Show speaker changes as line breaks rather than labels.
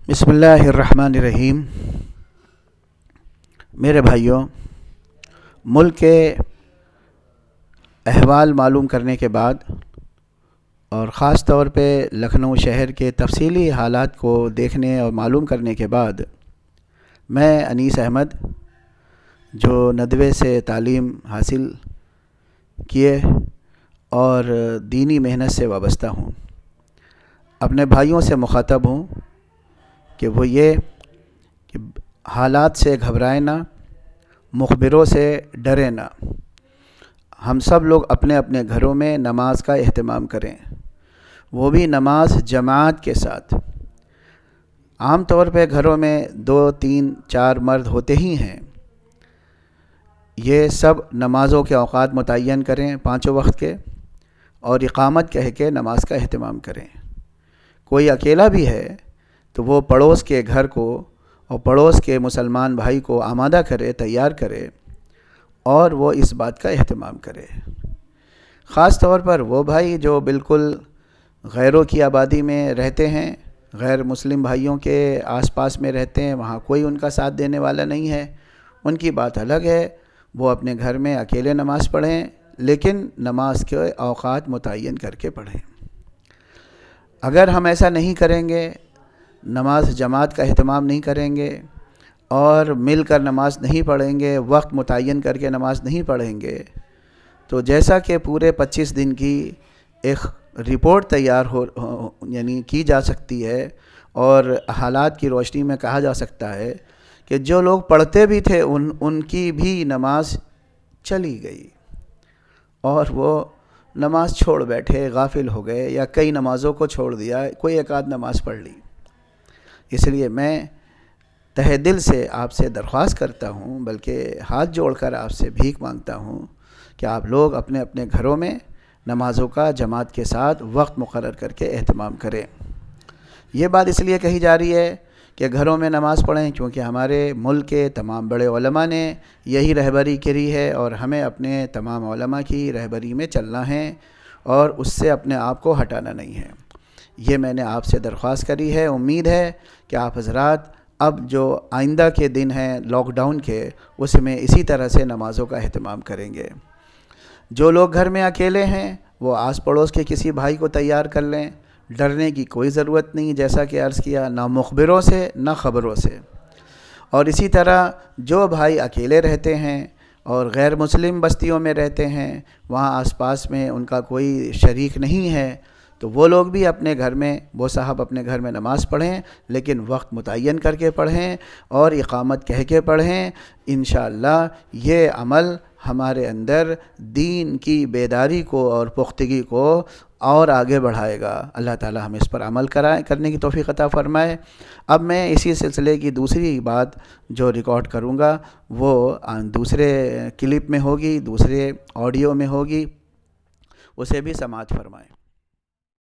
بسم اللہ الرحمن الرحیم۔ میرے بھائیوں، ملک کے احوال معلوم کرنے کے بعد اور خاص طور پہ لکھنؤ شہر کے تفصیلی حالات کو دیکھنے اور معلوم کرنے کے بعد میں انیس احمد، جو ندوے سے تعلیم حاصل کیے اور دینی محنت سے وابستہ ہوں، اپنے بھائیوں سے مخاطب ہوں کہ وہ یہ کہ حالات سے گھبرائیں نہ، مخبروں سے ڈریں نہ۔ ہم سب لوگ اپنے اپنے گھروں میں نماز کا اہتمام کریں، وہ بھی نماز جماعت کے ساتھ۔ عام طور پہ گھروں میں 2 3 4 مرد ہوتے ہی ہیں۔ یہ سب نمازوں کے اوقات متعین کریں 5 وقت کے، اور اقامت کہہ کے نماز کا اہتمام کریں۔ کوئی اکیلا بھی ہے تو وہ پڑوس کے گھر کو اور پڑوس کے مسلمان بھائی کو آمادہ کرے، تیار کرے، اور وہ اس بات کا اہتمام کرے۔ خاص طور پر وہ بھائی جو بالکل غیروں کی آبادی میں رہتے ہیں، غیر مسلم بھائیوں کے آس پاس میں رہتے ہیں، وہاں کوئی ان کا ساتھ دینے والا نہیں ہے، ان کی بات الگ ہے۔ وہ اپنے گھر میں اکیلے نماز پڑھیں، لیکن نماز کے اوقات متعین کر کے پڑھیں۔ اگر ہم ایسا نہیں کریں گے، نماز جماعت کا اہتمام نہیں کریں گے اور مل کر نماز نہیں پڑھیں گے، وقت متعین کر کے نماز نہیں پڑھیں گے، تو جیسا کہ پورے 25 دن کی ایک رپورٹ تیار یعنی کی جا سکتی ہے، اور حالات کی روشنی میں کہا جا سکتا ہے کہ جو لوگ پڑھتے بھی تھے ان کی بھی نماز چلی گئی، اور وہ نماز چھوڑ بیٹھے، غافل ہو گئے، یا کئی نمازوں کو چھوڑ دیا، کوئی ایک آدھ نماز پڑھ لی۔ اس لیے میں تہہ دل سے آپ سے درخواست کرتا ہوں، بلکہ ہاتھ جوڑ کر آپ سے بھیک مانگتا ہوں کہ آپ لوگ اپنے اپنے گھروں میں نمازوں کا جماعت کے ساتھ وقت مقرر کر کے اہتمام کریں۔ یہ بات اس لیے کہی جا رہی ہے کہ گھروں میں نماز پڑھیں، کیونکہ ہمارے ملک کے تمام بڑے علماء نے یہی رہبری کری ہے، اور ہمیں اپنے تمام علماء کی رہبری میں چلنا ہے اور اس سے اپنے آپ کو ہٹانا نہیں ہے۔ یہ میں نے آپ سے درخواست کری ہے۔ امید ہے کہ آپ حضرات اب جو آئندہ کے دن ہیں لاک ڈاؤن کے، اس میں اسی طرح سے نمازوں کا اہتمام کریں گے۔ جو لوگ گھر میں اکیلے ہیں وہ آس پڑوس کے کسی بھائی کو تیار کر لیں، ڈرنے کی کوئی ضرورت نہیں، جیسا کہ عرض کیا، نہ مخبروں سے نہ خبروں سے۔ اور اسی طرح جو بھائی اکیلے رہتے ہیں اور غیر مسلم بستیوں میں رہتے ہیں، وہاں آس پاس میں ان کا کوئی شریک نہیں ہے، تو وہ لوگ بھی اپنے گھر میں، وہ صاحب اپنے گھر میں نماز پڑھیں، لیکن وقت متعین کر کے پڑھیں اور اقامت کہہ کے پڑھیں۔ انشاءاللہ یہ عمل ہمارے اندر دین کی بیداری کو اور پختگی کو اور آگے بڑھائے گا۔ اللہ تعالی ہمیں اس پر عمل کرنے کی توفیق عطا فرمائے۔ اب میں اسی سلسلے کی دوسری بات جو ریکارڈ کروں گا وہ دوسرے کلپ میں ہوگی، دوسرے آڈیو میں ہوگی، اسے بھی سماعت فرمائیں۔